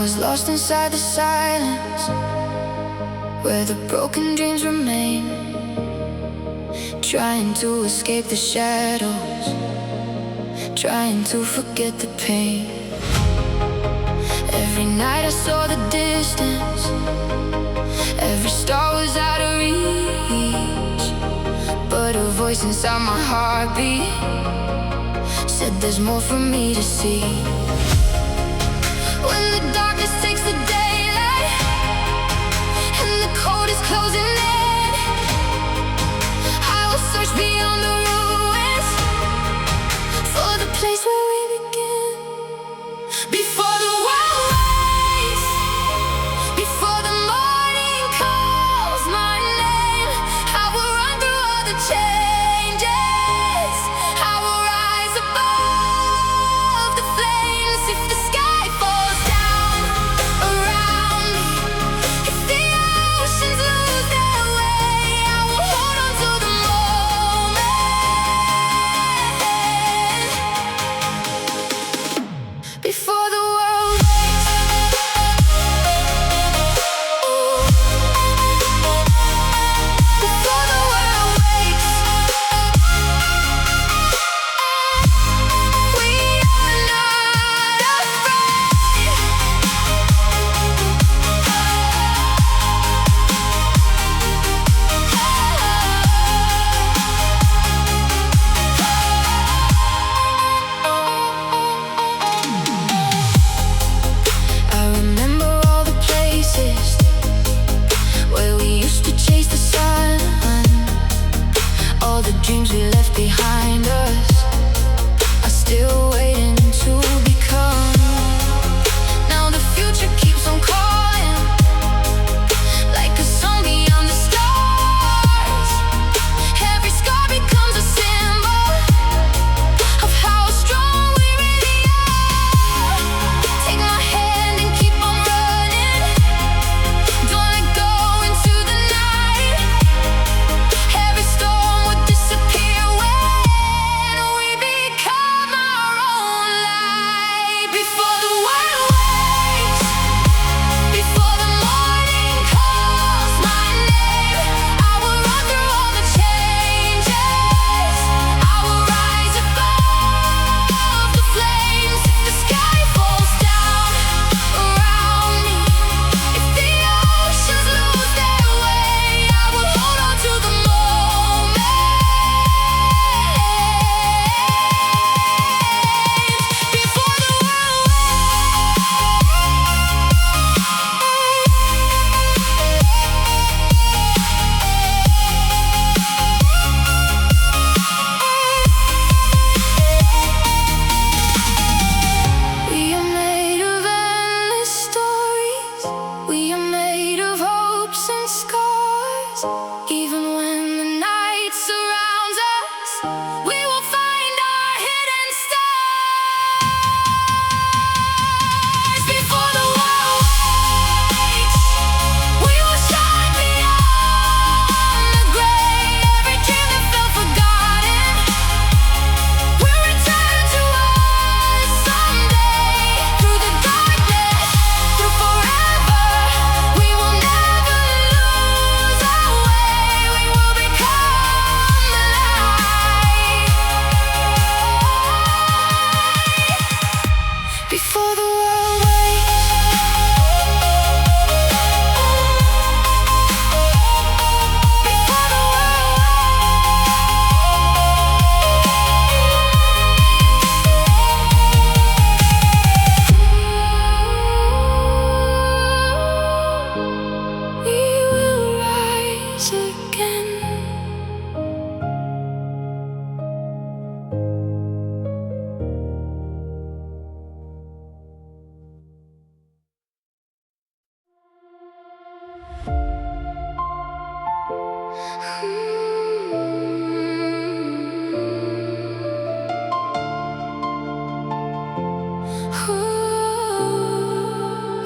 was lost inside the silence, where the broken dreams remain, trying to escape the shadows, trying to forget the pain. Every night I saw the distance, every star was out of reach, but a voice inside my heartbeat said there's more for me to see. When the darkness takes the daylight and the cold is closing in, I will search beyond the ruins for the place where we begin. Before the world wakes, before the morning calls my name, I will run through all the changes, I will rise above the flames. If the sky falls down around me, if the oceans lose their way, I will hold on to the moment before the world wakes. Before the world wakes, we are not afraid. I remember all the places where we used to chase the sun, all the dreams we left behind us are still waiting to become. Now the future keeps on calling, like a song beyond the stars. Every scar becomes a symbol of how strong we really are. Take my hand and keep on running, don't let go into the night. Every storm would disappear when we become our own light. Before the world wakes, before the morning calls my name, I will run through all the changes, I will rise above the flames. If the sky falls down around me, if the oceans lose their way, I will hold on to the moment before the world We are made of endless stories, we are made of hopes and scars. Even when the night surrounds us, we will find our hidden stars. Before the world wakes, we will shine beyond the gray. Every dream that felt forgotten will return to us someday. Through the darkness, through forever, we will never lose our way. We will become the light before the world wakes. Before the world we will rise again.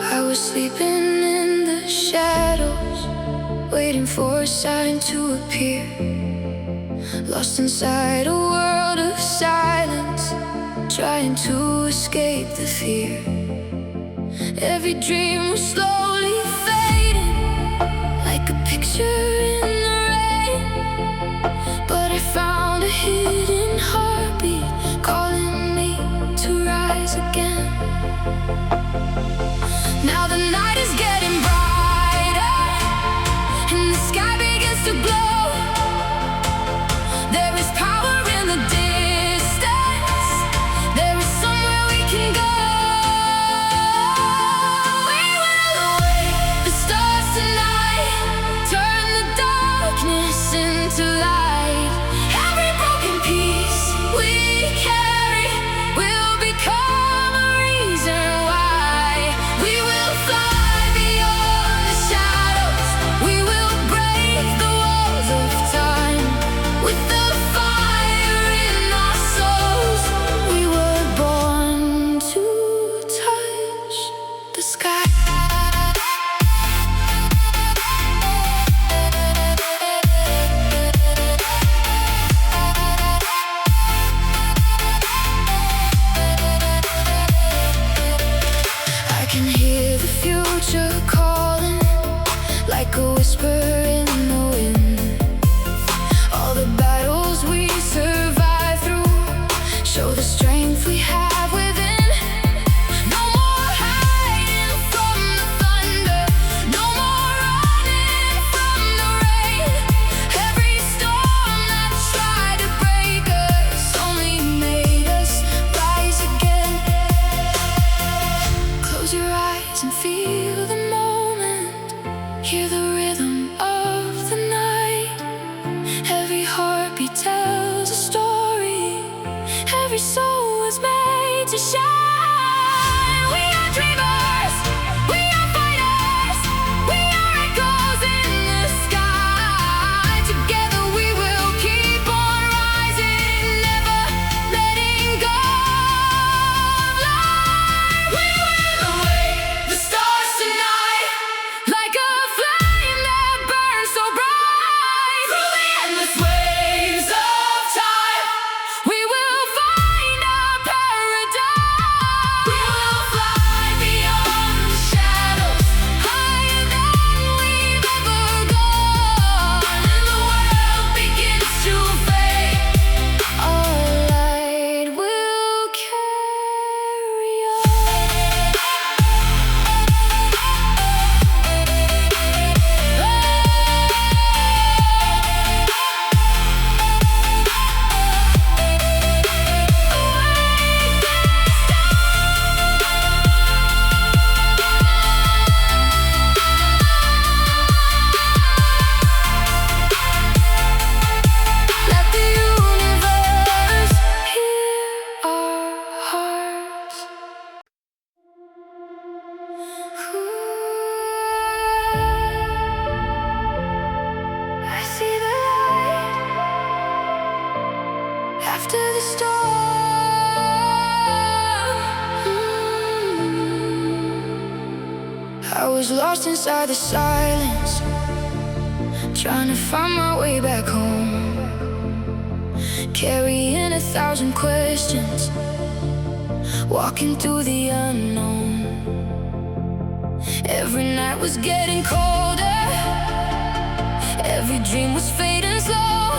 I was sleeping in the shadows, waiting for a sign to appear. Lost inside a world of silence, trying to escape the fear. Every dream was slowly fading, like a picture in the rain. But I found a hidden heartbeat calling me to rise again. Now the night is getting brighter and the sky begins to glow. There is power in the distance. There is somewhere we can go. We will awake the stars tonight, turn the darkness into light. Every broken piece we carry will become a reason why. We will fly beyond the shadows. We will break the walls of time. With the fire in our souls, we were born to touch the sky. I can hear the future calling, like a whisper in the wind. All the battles we survive through show the strength we have within. No more hiding from the thunder, no more running from the rain. Every storm that tried to break us only made us rise again. Close your eyes and feel the moment. Hear the rhythm of the night. Every heartbeat tells a story. Every soul was made to shine. We are dreamers, we are fighters, we are echoes in the sky. Together we will keep on rising, never letting go of light. We will awake the stars tonight, like a flame that burns so bright. Through the endless waves of time, we will find our paradise. We will fly beyond the shadows, higher than we've ever gone. And the world begins to fade, our light will carry Let the universe hear our hearts. I see the light after the storm. I was lost inside the silence, trying to find my way back home, carrying 1,000 questions, walking through the unknown. Every night was getting colder, every dream was fading slow.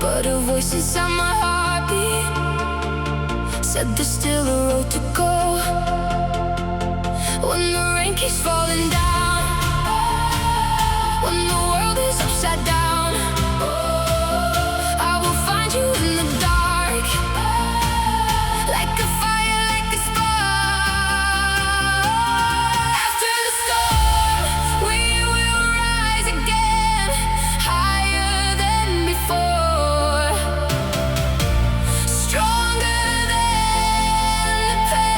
But a voice inside my heartbeat said there's still a road to go. When the rain keeps falling down, when the world is upside down, I will find you in the dark, like a fire, like a spark. After the storm, we will rise again, higher than before, stronger than the pain.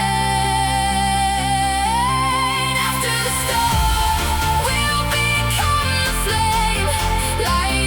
After the storm, we'll become the flame, light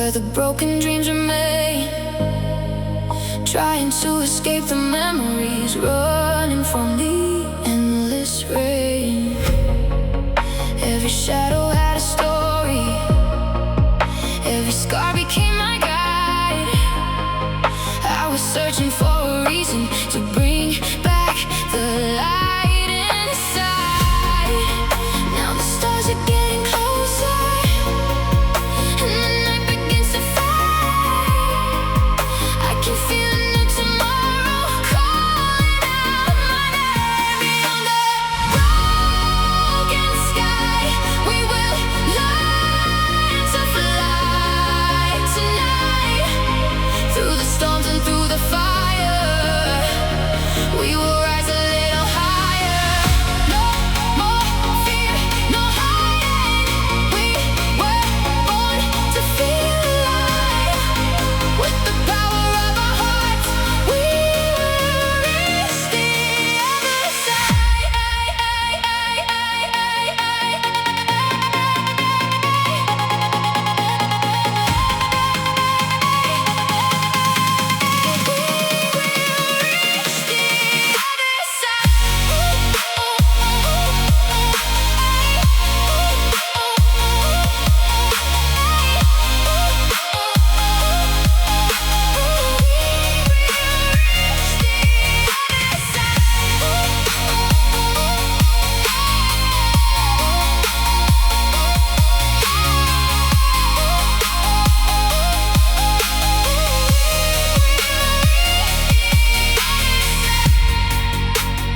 where the broken dreams remain, trying to escape the memories, running from the endless rain. Every shadow had a story, every scar became my guide. I was searching for a reason to bring back the light inside. Now the stars are getting closer, and the night begins to fade. I can feel a new tomorrow calling out my name. Beyond the broken sky, we will learn to fly tonight. Through the storms and through the fire, we will rise a little higher. No more fear, no hiding. We were born to feel alive. With the power of our hearts, we will reach the other side.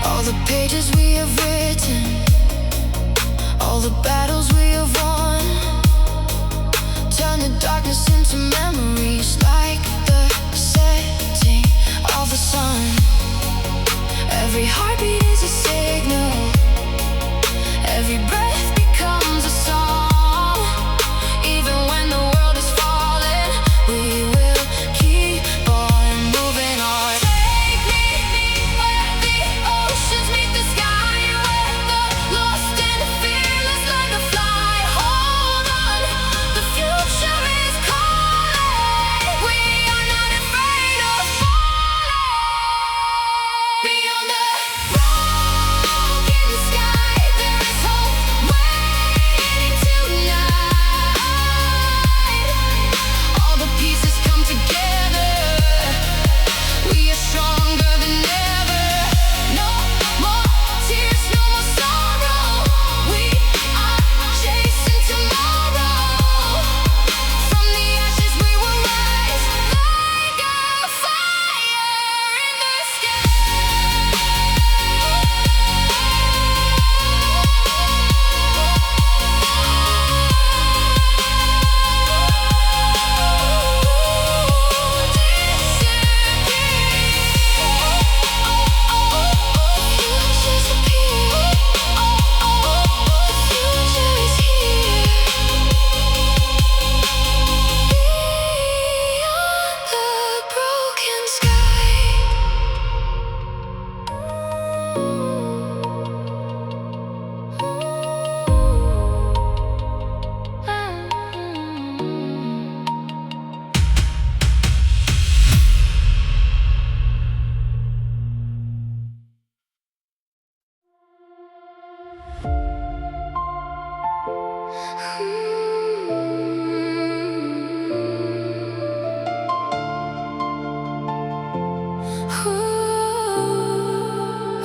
All the pages we have written, all the battles we have won, turn the darkness into memories like the setting of the sun. Every heartbeat is a signal, every breath becomes a song. Even when the world is falling, we will keep on moving on. Take me where the oceans meet the sky, where the lost and fearless learn to fly. Hold on, the future is calling. We are not afraid of falling. Beyond the broken sky, there is hope waiting tonight. All the pieces come together, we are stronger than ever. No more tears, no more sorrow. We are chasing tomorrow. From the ashes we will rise like a fire in the sky.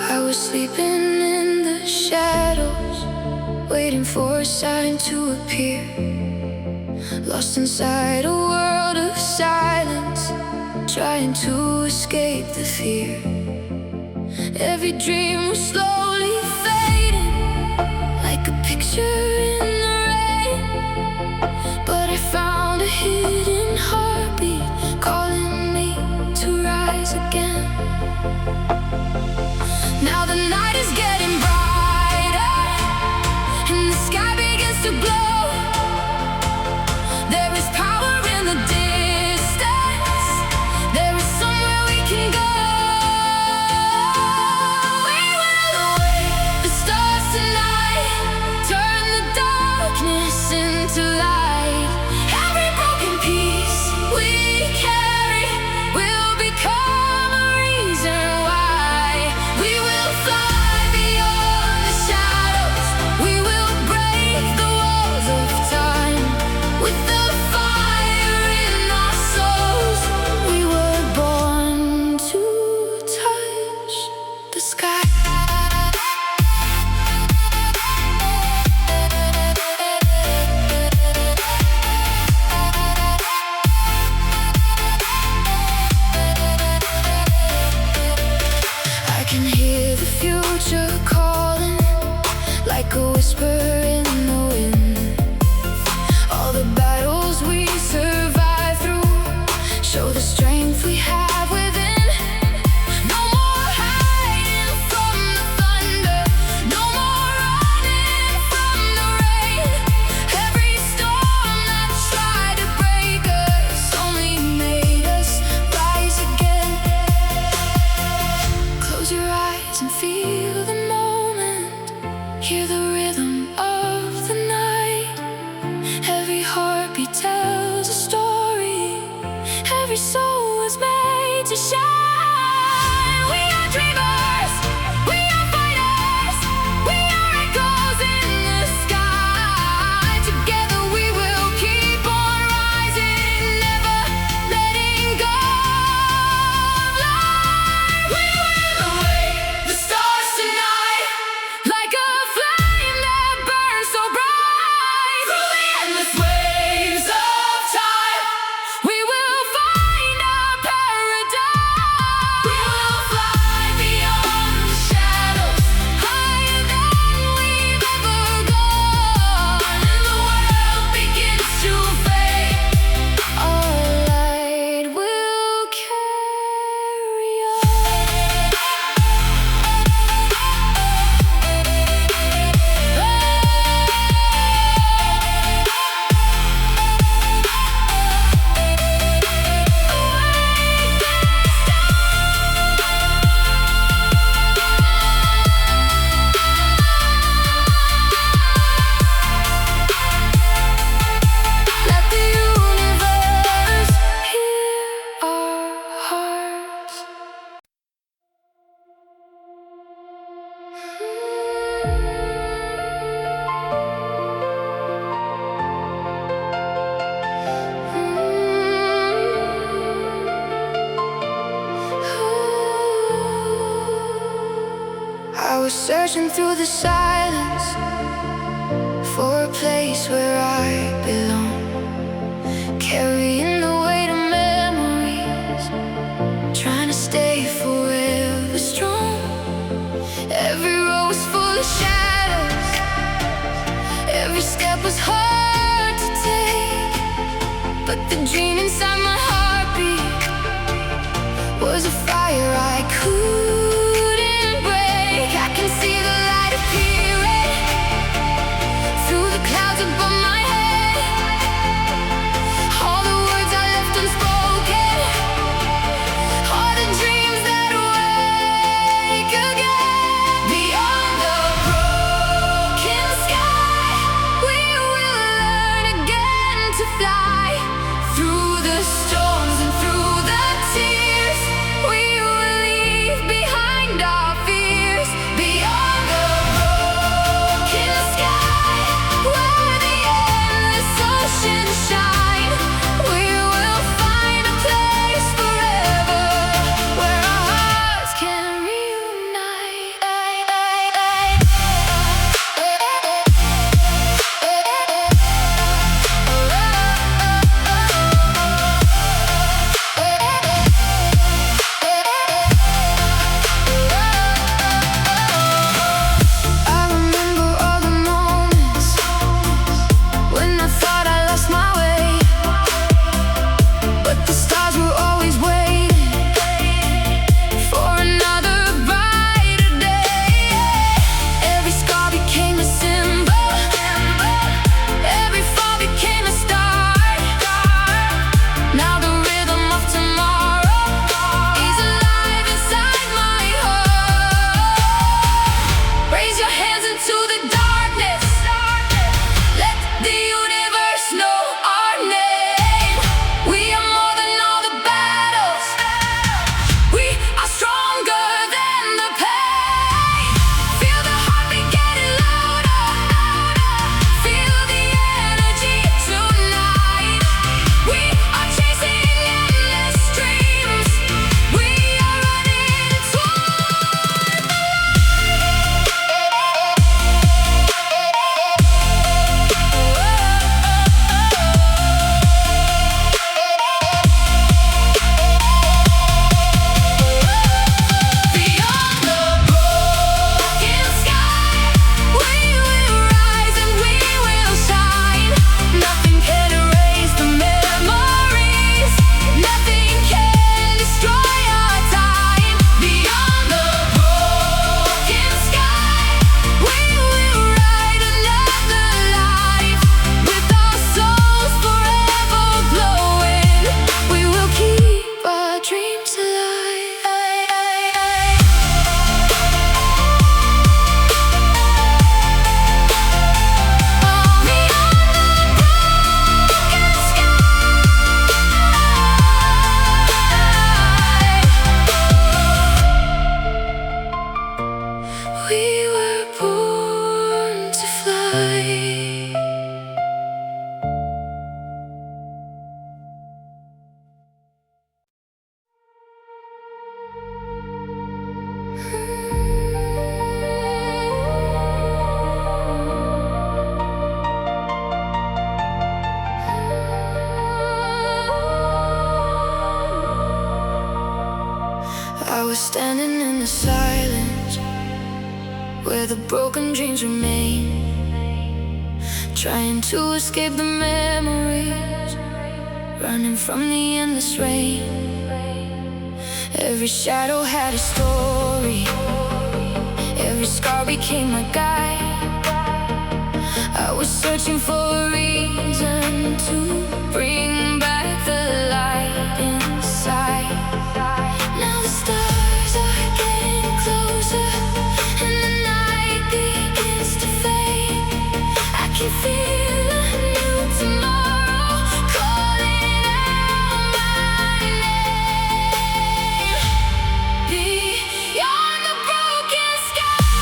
I was sleeping in the shadows, waiting for a sign to appear. Lost inside a world of silence, trying to escape the fear. Every dream was slowly fading, like a picture in the rain. But I found a hidden heartbeat calling me to rise again. Now the night is getting brighter, and the sky begins to glow. There is power in the distance, there is somewhere we can go. We will await the stars tonight, turn the darkness into light. Every broken piece a whisper in the wind. All the battles we survive through show the strength we have within. No more hiding from the thunder, no more running from the rain. Every storm that tried to break us only made us rise again. Close your eyes and feel the moment. Hear the rhythm of the night. Every heartbeat tells a story. Every soul was made to shine. We are dreamers, we are fighters, we are echoes in the sky. Together we will keep on rising, never letting go of life. We will awake the stars tonight, like a flame that burns so bright. Through the endless waves of time, we will find our paradise. We will fly beyond the shadows, higher than we've ever gone. And the world begins to fade, our light will carry Let the universe hear our hearts. I was searching through the silence for a place where I belong, carrying the weight of memories, trying to stay forever strong. Every road was full of shadows, every step was hard to take, but the dream inside my heartbeat was a fire I couldn't break. I can see the light appearing through the clouds above my head. All the words I left unspoken, all the dreams that wake again. Beyond the broken sky, we will learn again to fly through the I was standing in the silence where the broken dreams remain, trying to escape the memories, running from the endless rain. Every shadow had a story, every scar became a guide. I was searching for a reason to bring back the light inside. Now the stars are getting closer and the night begins to fade. I can feel a new tomorrow calling out my name. Beyond the broken sky,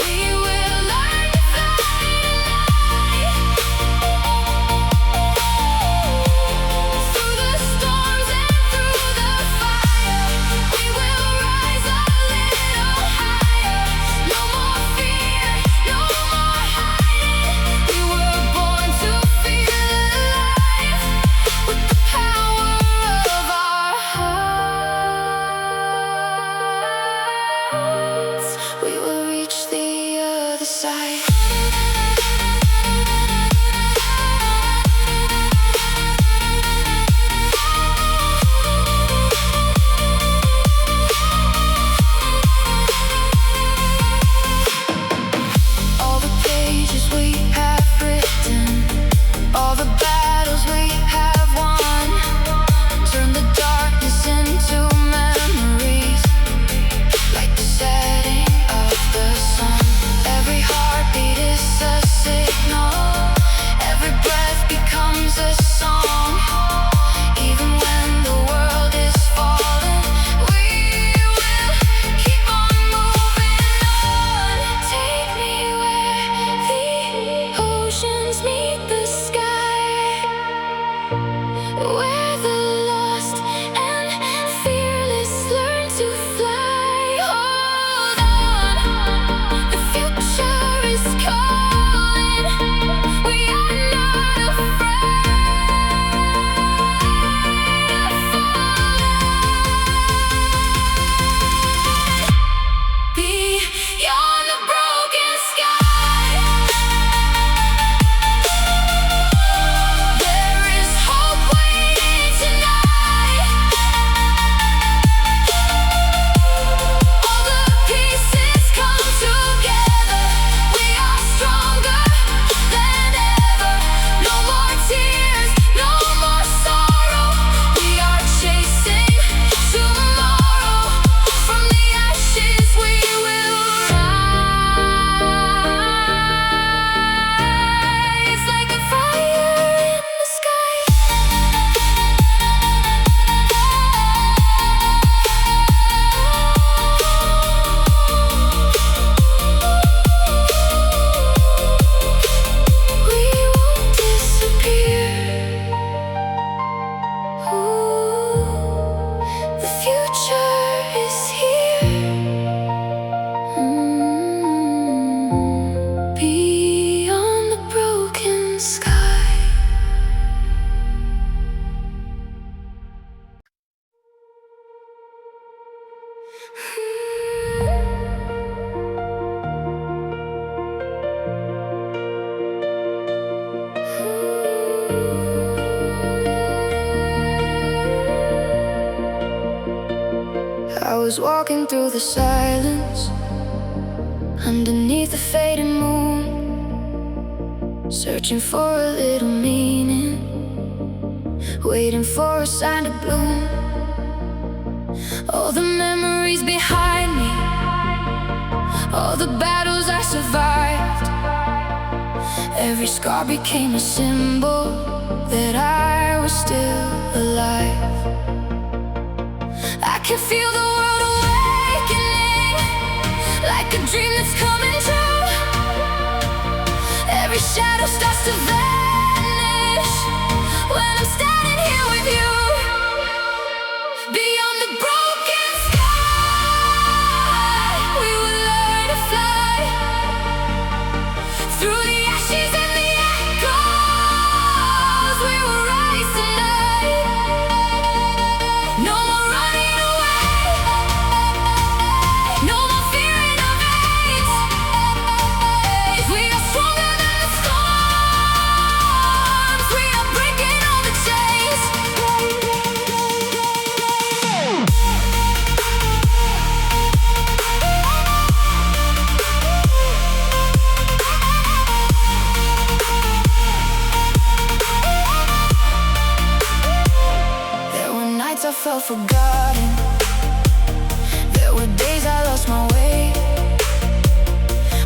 we will learn to fly tonight. Through the storms and through the fire, we will rise a little higher. No more fear, no more hiding. We were born to feel alive with the power of our hearts. We will reach the other side. All the pages we have written, all the battles we have won, turn the darkness into memories, like the setting of the sun. Every heartbeat is a signal, every breath becomes a song. Even when the world is falling, we will keep on moving on. Take me where the oceans meet the sky, where the lost and fearless learn to fly. Hold on, the future is calling. We are not afraid of falling. Beyond the broken sky, there is hope waiting tonight. All the pieces come together. We are stronger than ever. No more tears, no more sorrow. We are chasing tomorrow. From the ashes we will rise like a fire in the sky. We won't disappear. Ooh, the future is here. Beyond the broken sky. I was walking through the silence underneath the fading moon, searching for a little meaning, waiting for a sign to bloom. All the memories behind me, all the battles I survived, every scar became a symbol that I was still alive. I can feel the world awakening, like a dream that's coming true. Every shadow starts to vanish when I'm standing here with you. Beyond the broken sky, we will learn to fly. Through the ashes and the echoes, we will rise tonight. felt forgotten. There were days I lost my way,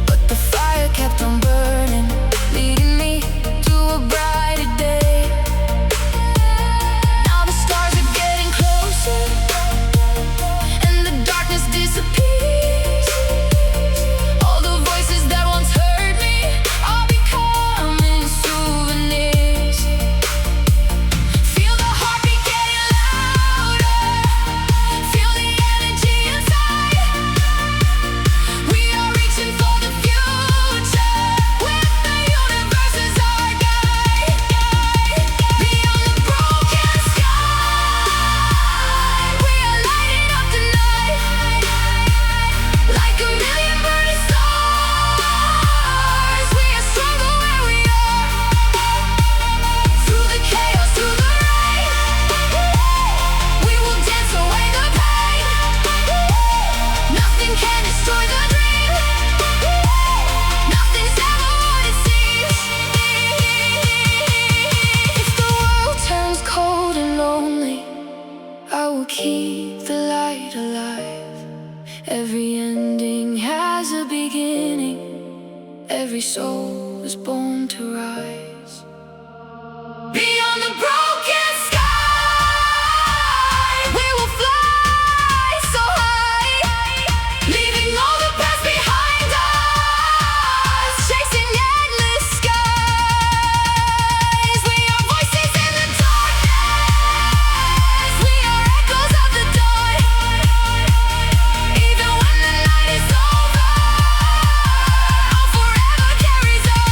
but the fire kept on burning, leading me to a brighter day. Now the stars are getting closer, and the darkness disappears. All the voices that once heard me are becoming souvenirs. Feel the heartbeat getting louder, feel the energy inside. We are reaching for the future, with the universe as our guide. Beyond the broken sky, we are lighting up the night, like a million burning stars. We are stronger where we are, through the chaos, through the rain. We will dance away the pain. Nothing can destroy the dream. Nothing's ever what it seems. If the world turns cold and lonely, I will keep the light alive. Every ending has a beginning. Every soul is born to rise. Beyond the broken sky, we will fly so high, leaving all the past behind us, chasing endless skies. We are voices in the darkness, we are echoes of the dawn. Even when the night is over, our forever carries on.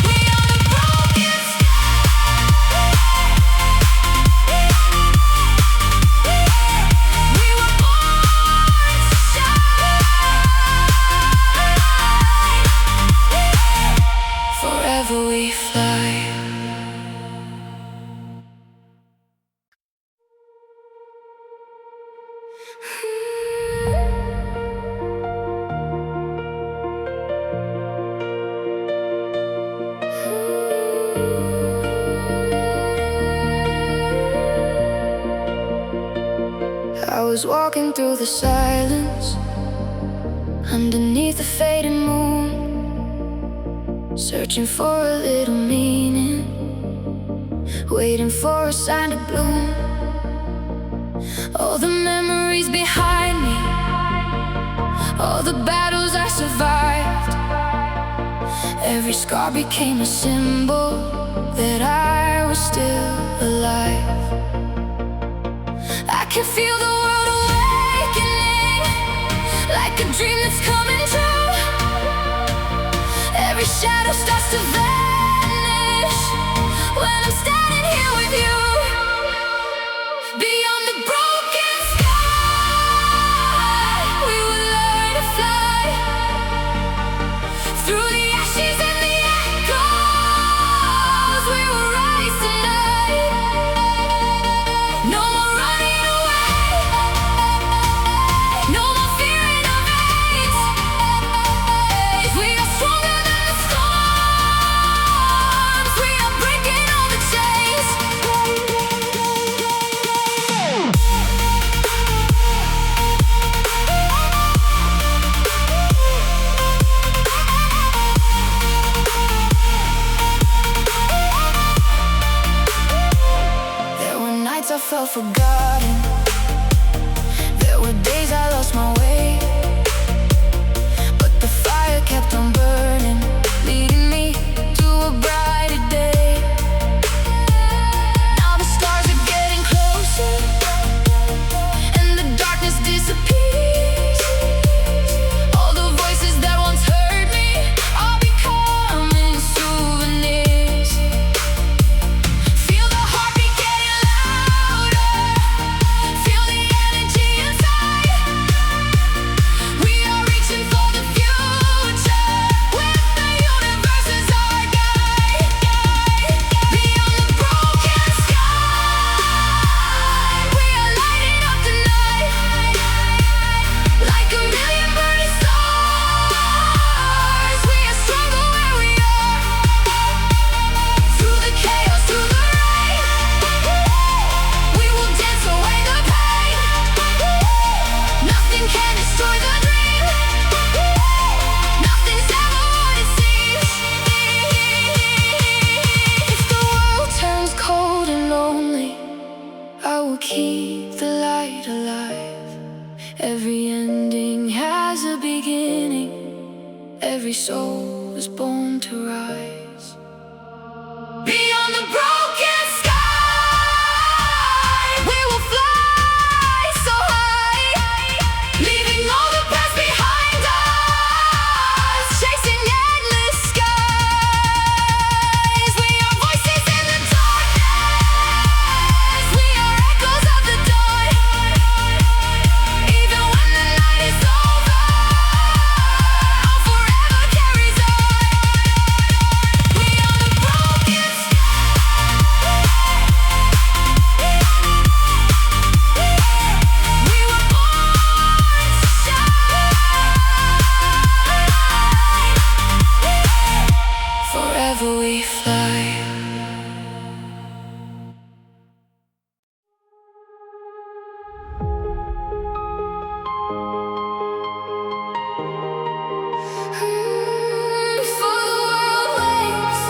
We are the broken sky. We were born to shine. Forever we fly. I was walking through the silence, underneath the fading moon, searching for a little meaning, waiting for a sign to bloom. All the memories behind me, all the battles I survived, every scar became a symbol that I was still alive. I can feel the world awakening, like a dream that's coming true. Every shadow starts to vanish when I'm standing here with you. Beyond the broken sky, we will learn to fly, through the ashes and the echoes. We will rise tonight. No more running away, no more fearing our fates. We are stronger than the storms. We are breaking all the chains. There were nights I felt forgotten. There were days I lost my way, but the fire kept on burning, leading me to a brighter day. Now the stars are getting closer, and the darkness disappears. All the voices that once heard me are becoming souvenirs. Feel the heartbeat getting louder, keep the light alive. Every ending has a beginning. Every soul was born to rise. Beyond the broken sky, we will fly so high, leaving all the past behind us, chasing endless skies. We are voices in the darkness, we are echoes of the dawn. Even when the night is over, our forever carries on. We are the broken sky. We were born to shine. Forever we fly. Before the world wakes.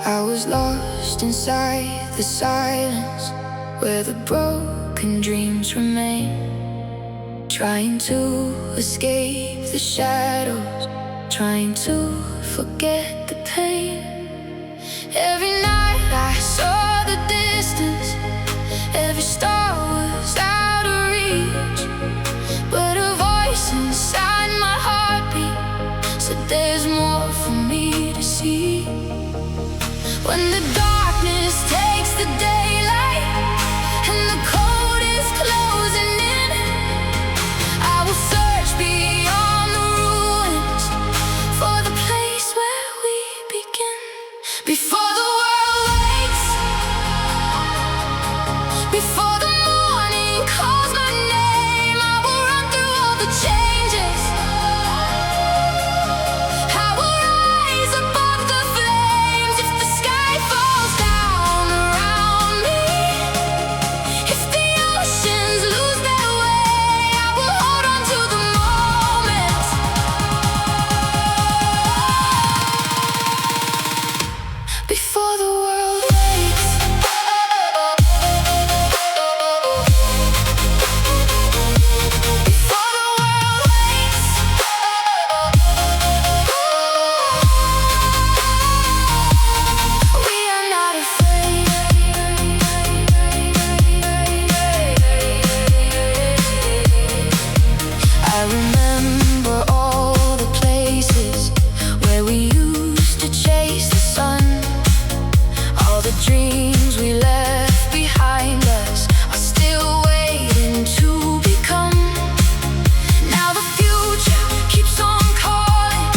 I was lost inside the silence where the broken dreams remain, trying to escape the shadows, trying to forget the pain. Every night I saw the distance, every star was out of reach, but a voice inside my heartbeat said there's more for me to see. When the darkness takes the daylight and the cold is closing in, I will search beyond the ruins for the place where we begin. Before the world wakes, before the morning calls my name, I will run through all the changes. I will rise above the flames if the sky falls down around me. If the oceans lose their way, I will hold on to the moment. Before the world wakes. Before the world wakes. We are not afraid. I remember all the places where we used to chase the sun. All the dreams we left behind us are still waiting to become. Now the future keeps on calling,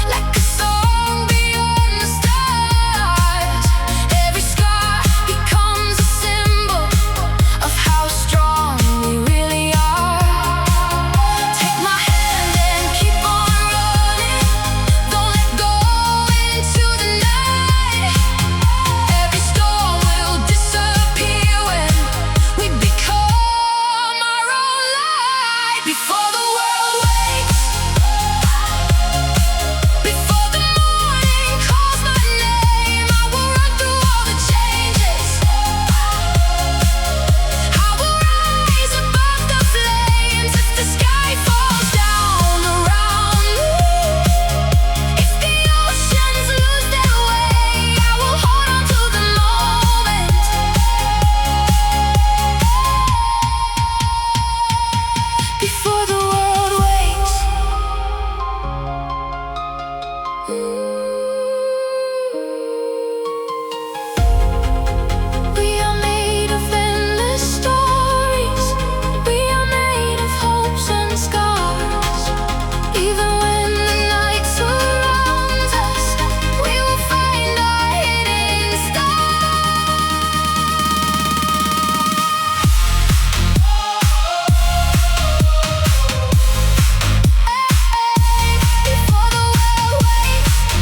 like a song beyond the stars. Every scar becomes a symbol of how strong we really are. Take my hand and keep on running, don't let go into the night. Every storm will disappear when we become our own light. Before the world wakes, before the morning calls my name, I will run through all the changes. I will rise above the flames if the sky falls down around me. If the oceans lose their way, I will hold on to the moment. Before the world wakes. We are made of endless stories. We are made of hopes and scars. Even when the night surrounds us, we will find our hidden stars. Before the world wakes.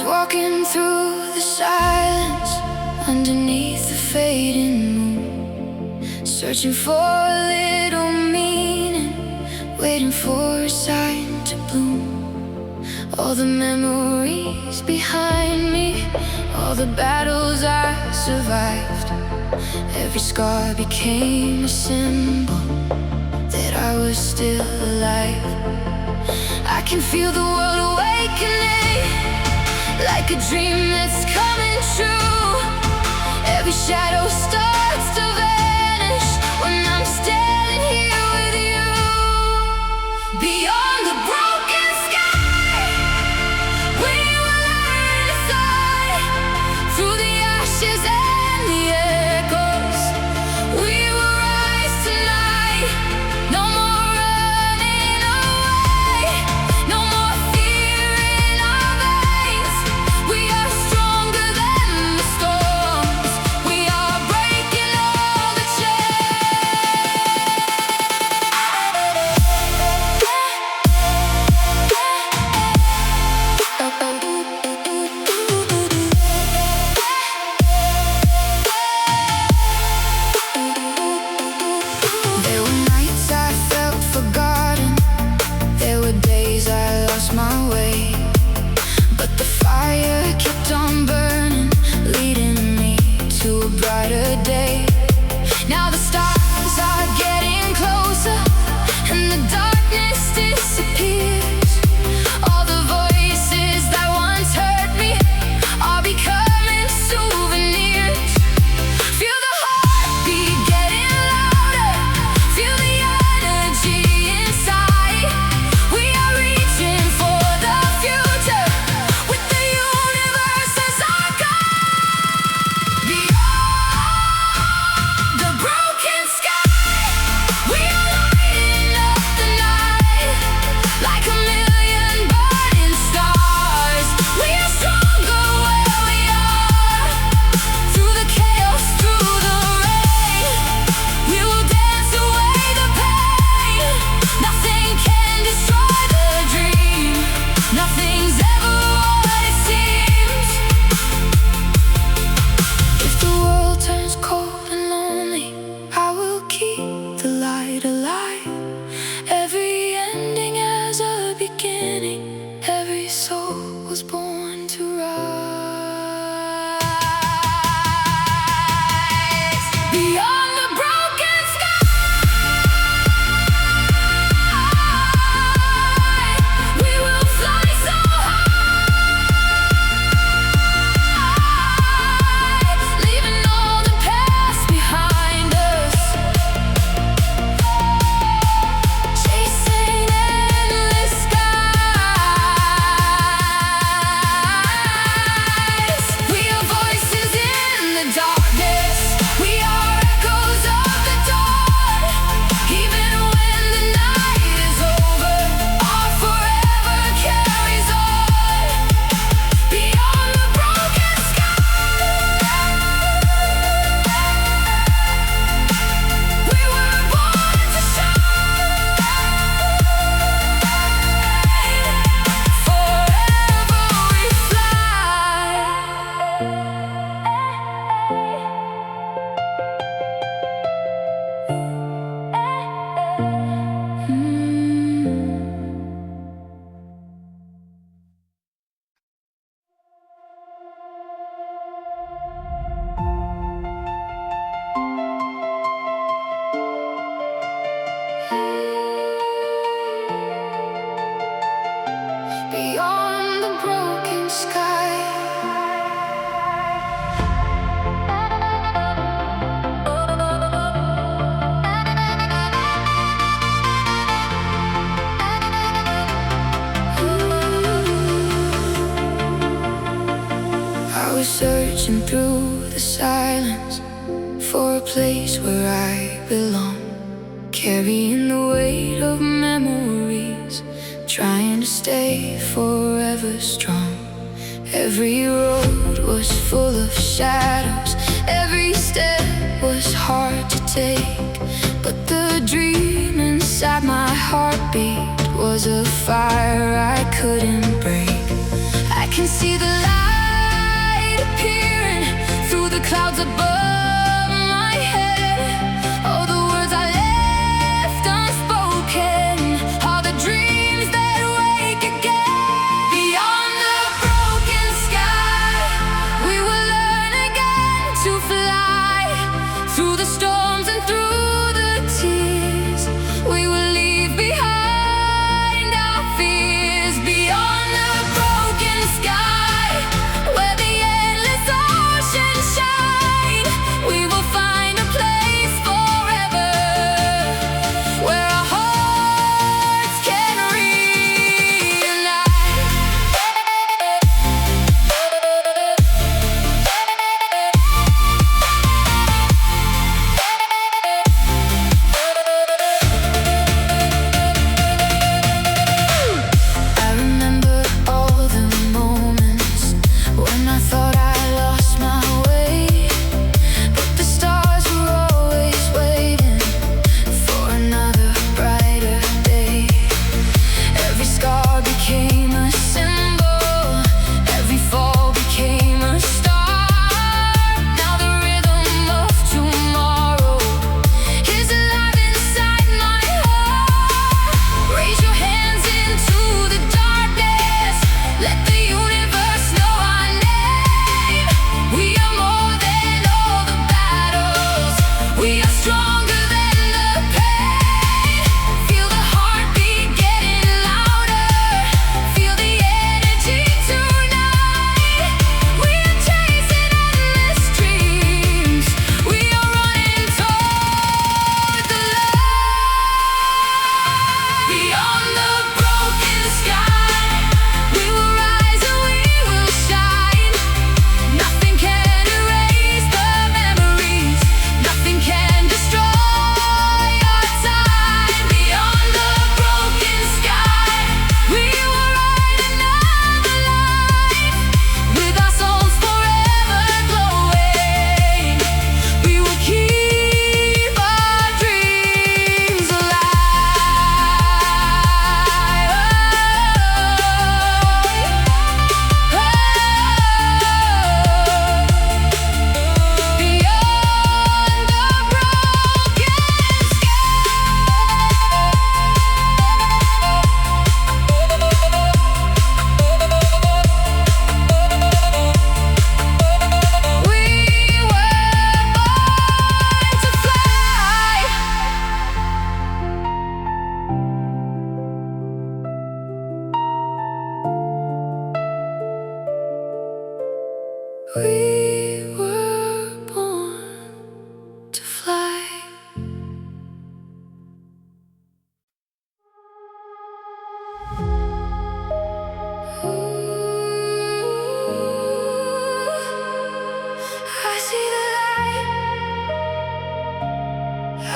walking through the silence underneath the fading moon, searching for a little meaning, waiting for a sign to bloom. All the memories behind me, all the battles I survived, every scar became a symbol that I was still alive. I can feel the world awakening, like a dream that's coming true. Every shadow starts to vanish when I'm standing here with you. Beyond the broken sky, we will learn to fly through the ashes and the echoes. We will rise tonight. No more running away, no more fear in our veins. We are stronger than the storms. We are breaking all the There were nights I felt forgotten, there were days I lost my way, but the fire kept on burning, leading me to a brighter day. Now the stars are getting closer and the darkness disappears. All the voices that once hurt me are becoming souvenirs. Feel the heartbeat getting louder, feel the energy inside. We are reaching for the future with the universe as our guide. Beyond the broken sky, we are lighting up the night like a million burning stars. We are stronger where we are, through the chaos, through the rain. We will dance away the pain. Nothing can destroy the dream. Nothing's ever what it seems. If the world turns cold and lonely, I will keep the light alive. Every ending has a beginning, every soul was born to rise. Beyond the broken sky, we will fly so high, leaving all the past behind us, chasing endless skies. We are voices in the darkness, we are echoes of the dawn. Even when the night is over, our forever carries on. Beyond the broken sky, we were born to shine. Forever we fly. Beyond the broken sky. I was searching through the silence for a place where I belong, carrying the weight of memories, trying to stay forever strong. Every road was full of shadows, every step was hard to take, but the dream inside my heartbeat was a fire I couldn't break. I can see the light above my head. Oh, the words I left unspoken, all the dreams that wake again. Beyond the broken sky, we will learn again to fly through the storms and through the tears. We will leave behind our fears. Beyond the broken sky, where the endless oceans shine, we will find a place forever, where our hearts can reunite. I remember all the moments when I thought I lost my way, but the stars were always waiting for another brighter day. Every scar became a symbol, every fall became a star. Now the rhythm of tomorrow is alive inside my heart. Raise your hands into the darkness, let the universe know our name. We are more than all the battles, we are stronger than the pain. Feel the heartbeat getting louder, feel the energy tonight. We are chasing endless dreams, we are running toward the light. Beyond the broken sky, we will rise and we will shine. Nothing can erase the memories, nothing can destroy our time. Beyond the broken sky, we will write another life, with our souls forever glowing. We will keep our dreams alive. Beyond the broken sky, we were born to fly. We were born to fly. I see the light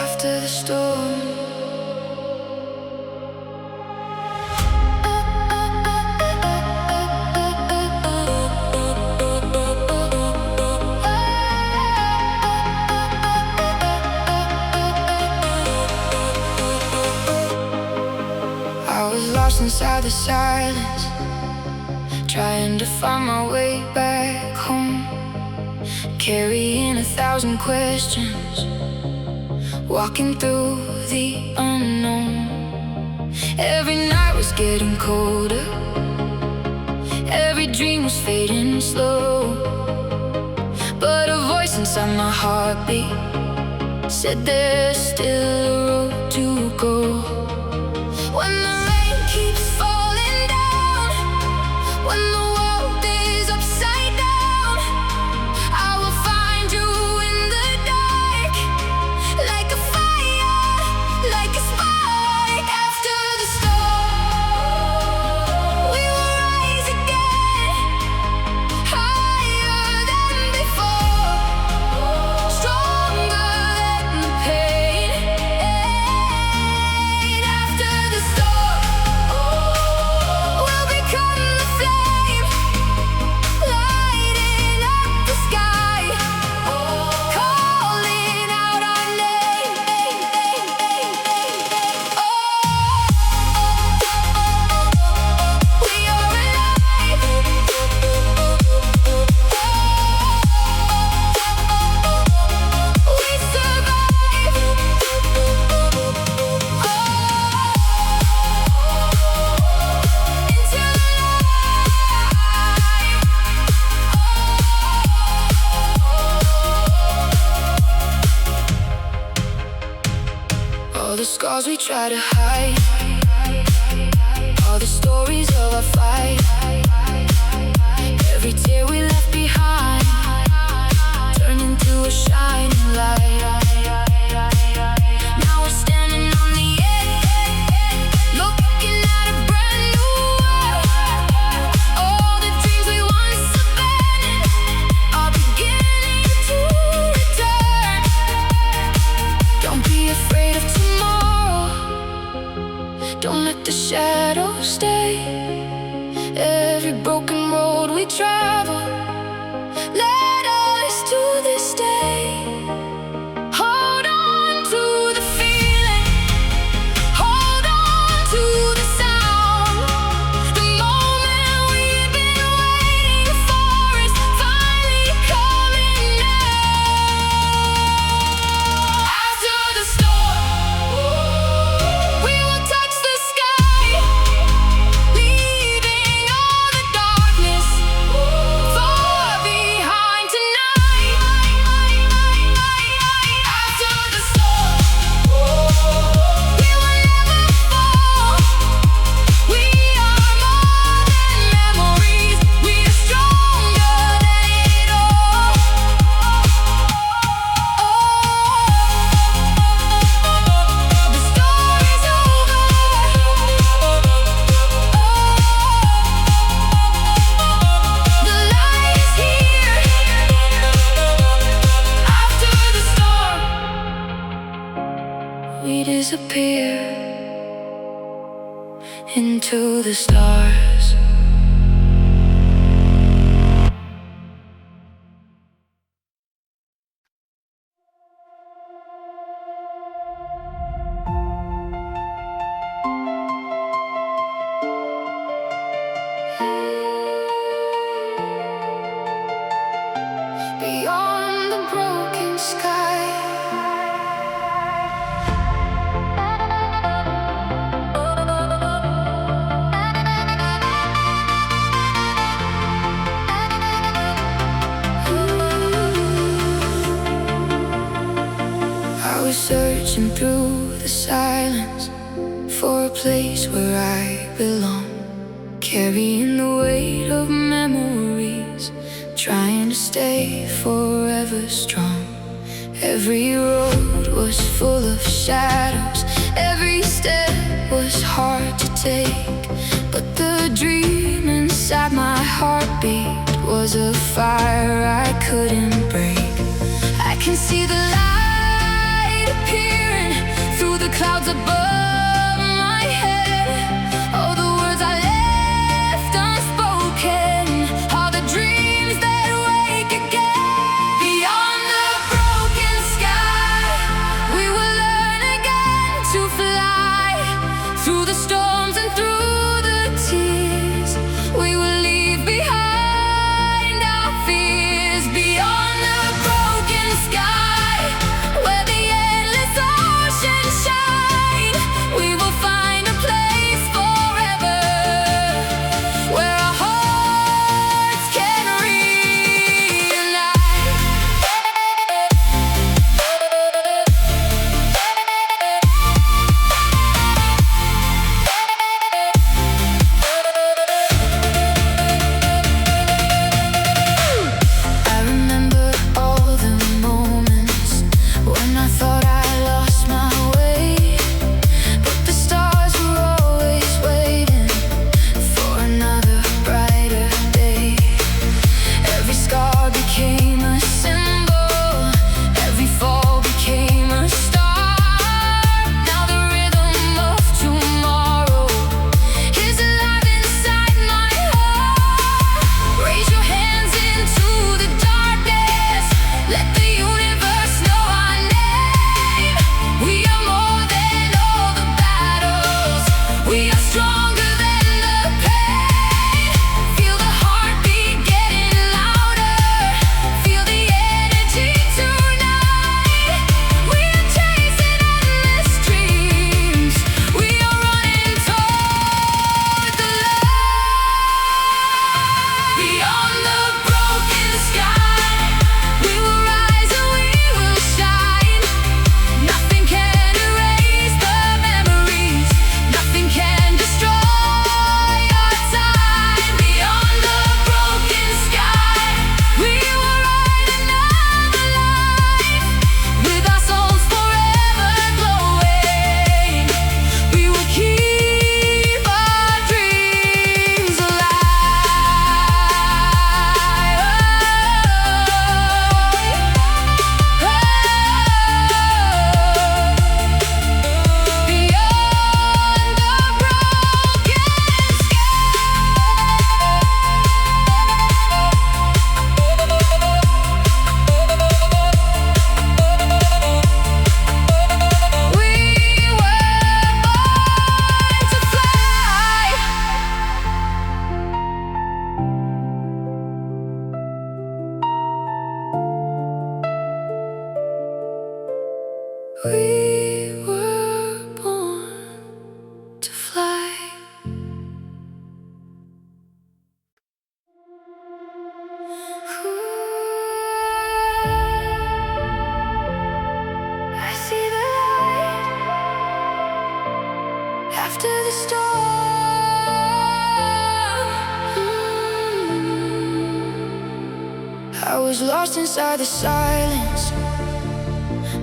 after the storm. I was lost inside the silence, trying to find my way back home, carrying 1,000 questions, walking through the unknown. Every night was getting colder, every dream was fading slow, but a voice inside my heartbeat said there's still a road to go. When the rain keeps falling down, when the world is upside down, I will find you in the dark, like a fire, like a spark after the storm. We will rise again, higher than before, stronger than the pain. try to hide all the stories of our fight. Every tear we left behind turned into a shining light. Now we're standing on the edge, looking at a brand new world. All the dreams we once abandoned are beginning to return. Don't be afraid of tomorrow. Don't let the shadows stay. Every broken road we travel led us to this day. Hold on to the feeling, hold on to the sound. The moment we've been waiting for is finally coming now. After the storm, we will touch the sky, leaving all the darkness far behind tonight. After the storm, we will never fall. We are more than memories. We are stronger than it all. The story's over. The light is here. After the storm, we disappear into the stars. Beyond the broken sky, I was searching through the silence for a place where I belong, carrying the weight of memories, trying to stay forever strong. Every road was full of shadows, every step was hard to take, but the dream inside my heartbeat was a fire I couldn't break. I can see the light appearing through the clouds above my head. All the words I left unspoken, all the dreams that wake again. Beyond the broken sky, we will learn again to fly. Through the storms and through the tears, we will leave behind our fears. Beyond the broken sky, where the endless oceans shine, we will find a place forever, where our hearts can reunite. I was lost inside the silence,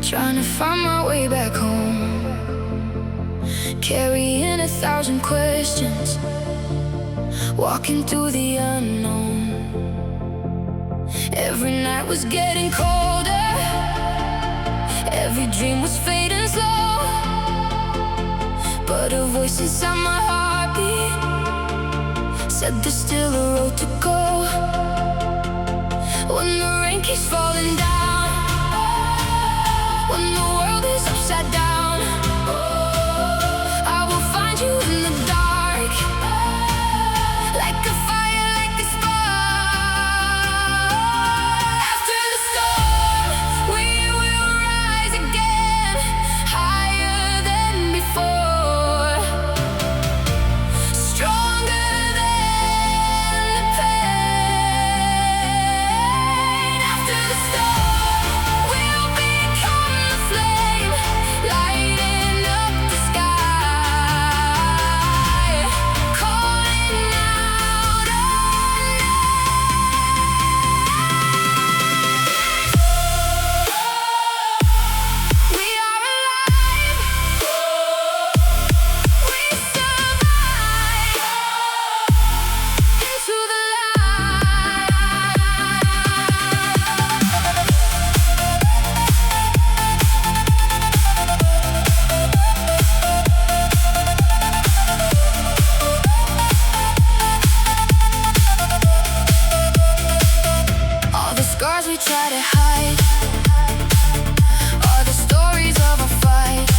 trying to find my way back home, carrying 1,000 questions, walking through the unknown. Every night was getting colder, every dream was fading slow, but a voice inside my heartbeat said there's still a road to go. When the rain keeps falling down, when the world is upside down, I will find you in the dark, like a fire, like a spark. After the storm, we will rise again, higher than before, stronger than the pain. After the storm, we'll become the flame, lighting up the sky, calling out our name. We are alive, we survive into the light. All the scars we try to hide are the stories of our fight.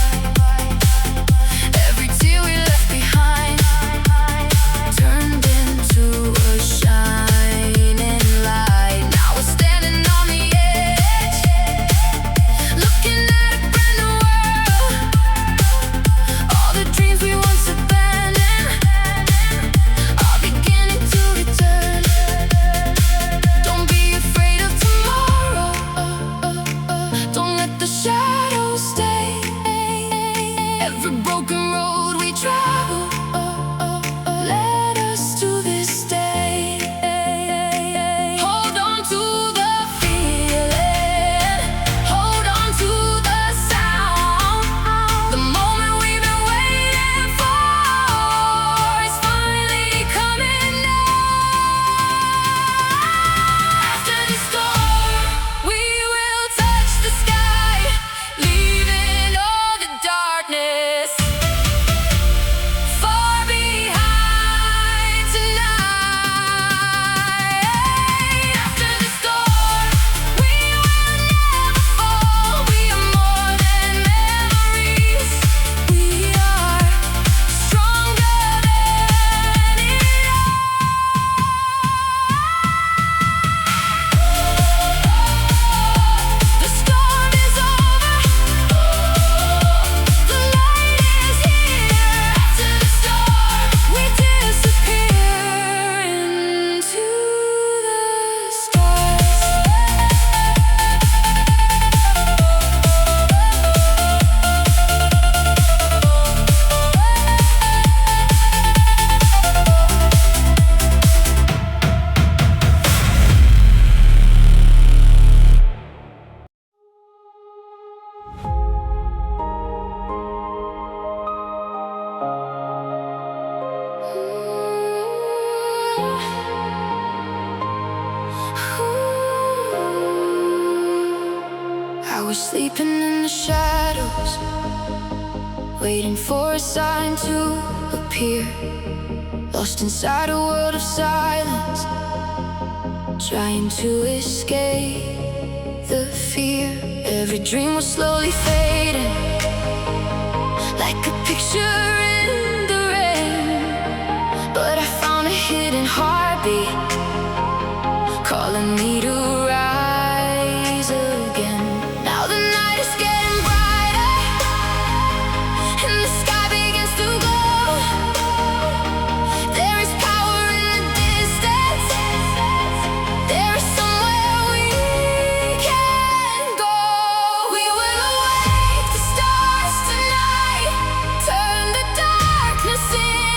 Every tear we left behind turned into a shining light. Now we're standing on the edge, looking at a brand new world. All the dreams we once abandoned are beginning to return. Don't be afraid of tomorrow, don't let the shadows stay. Every broken road we travel led us to this day. Hold on to the feeling, hold on to the sound. The moment we've been waiting for is finally coming now. After the storm, we will touch the sky, leaving all the darkness far behind tonight. After the storm, we will never fall. We are more than memories. We are stronger than it all. The storm is over, the light is here. After the storm, we disappear into the stars. I was sleeping in the shadows, waiting for a sign to appear. Lost inside a world of silence, trying to escape the fear. Every dream was slowly fading, like a picture in the rain. But I found a hidden heartbeat, calling me to rise again. Now the night is getting brighter, and the sky begins to glow. There is power in the distance, there is somewhere we can go. We will awake the stars tonight, turn the darkness in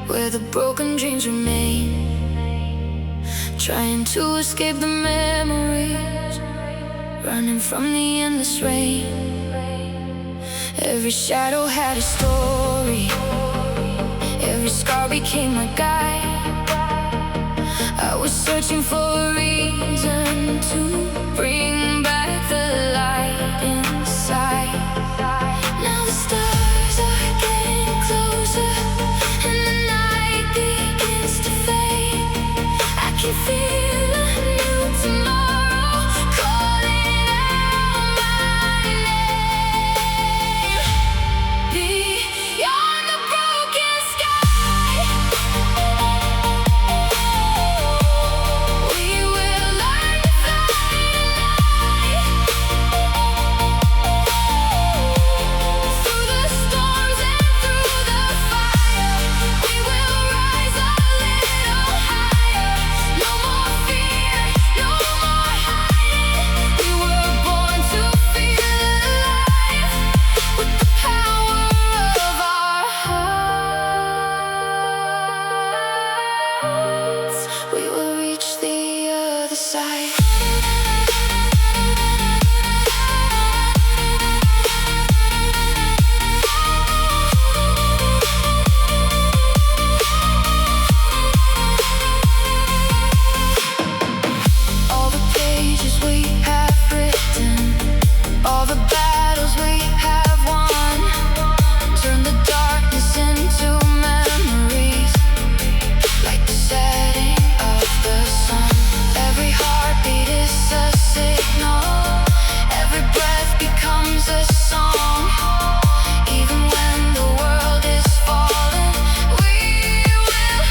where the broken dreams remain, trying to escape the memories, running from the endless rain. Every shadow had a story, every scar became a guide. I was searching for a reason to bring back the light inside. Now the stars are getting closer, and the night begins to fade. I can feel a new tomorrow calling out my name. Beyond the broken sky, we will learn to fly tonight. Through the storms and through the fire, we will rise a little higher. No more fear, no more hiding. We were born to feel alive with the power of our hearts. We will reach the other side. All the pages we have written, all the battles we have won, turn the darkness into memories, like the setting of the sun. Every heartbeat is a signal, every breath becomes a song. Even when the world is falling, we will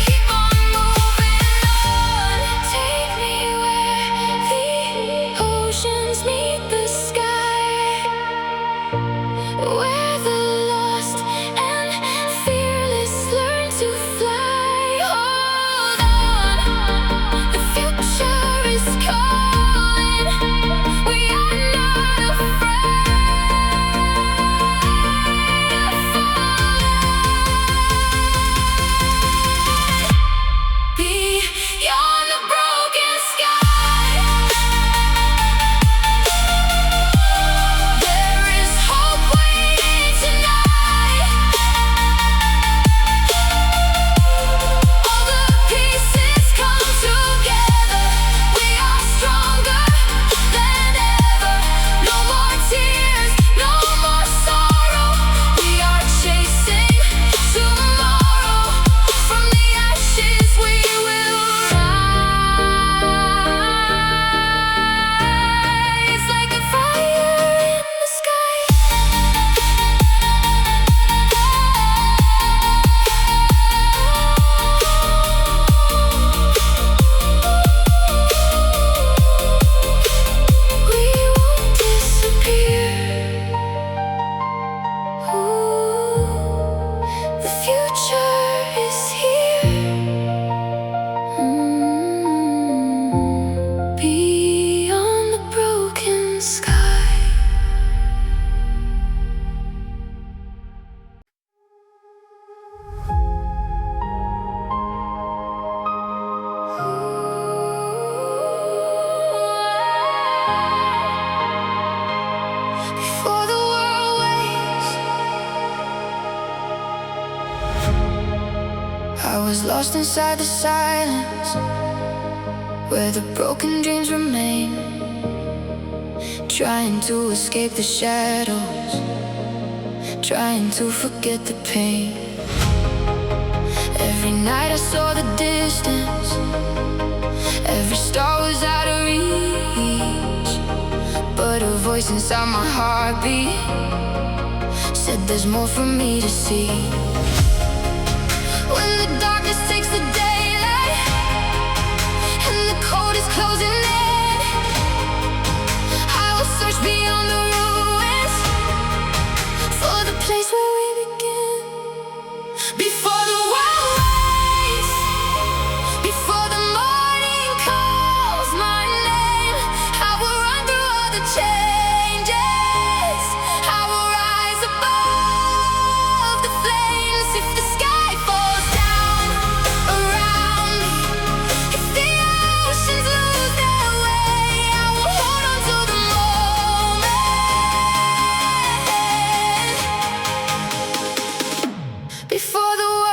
keep on moving on. Take me where the oceans meet the sky, where the lost and fearless learn to fly. Hold on, the future is calling. We are not afraid of falling. Beyond the broken sky, there is hope waiting tonight. All the pieces come together. We are stronger than ever. No more tears, no more sorrow. We are chasing tomorrow. From the ashes we will rise like a fire in the sky. We won't disappear. Ooh, the future is here. Beyond the broken sky. Before the world wakes, I was lost inside the silence, where the broken dreams remain, trying to escape the shadows, trying to forget the pain. Every night I saw the distance, every star was out of reach, but a voice inside my heartbeat said there's more for me to see. When the darkness takes the daylight and the cold is closing in, I will search beyond the ruins for the place where we begin. Before the world wakes, before the morning calls my name, I will run through all the changes. I will rise above the flames. for the world.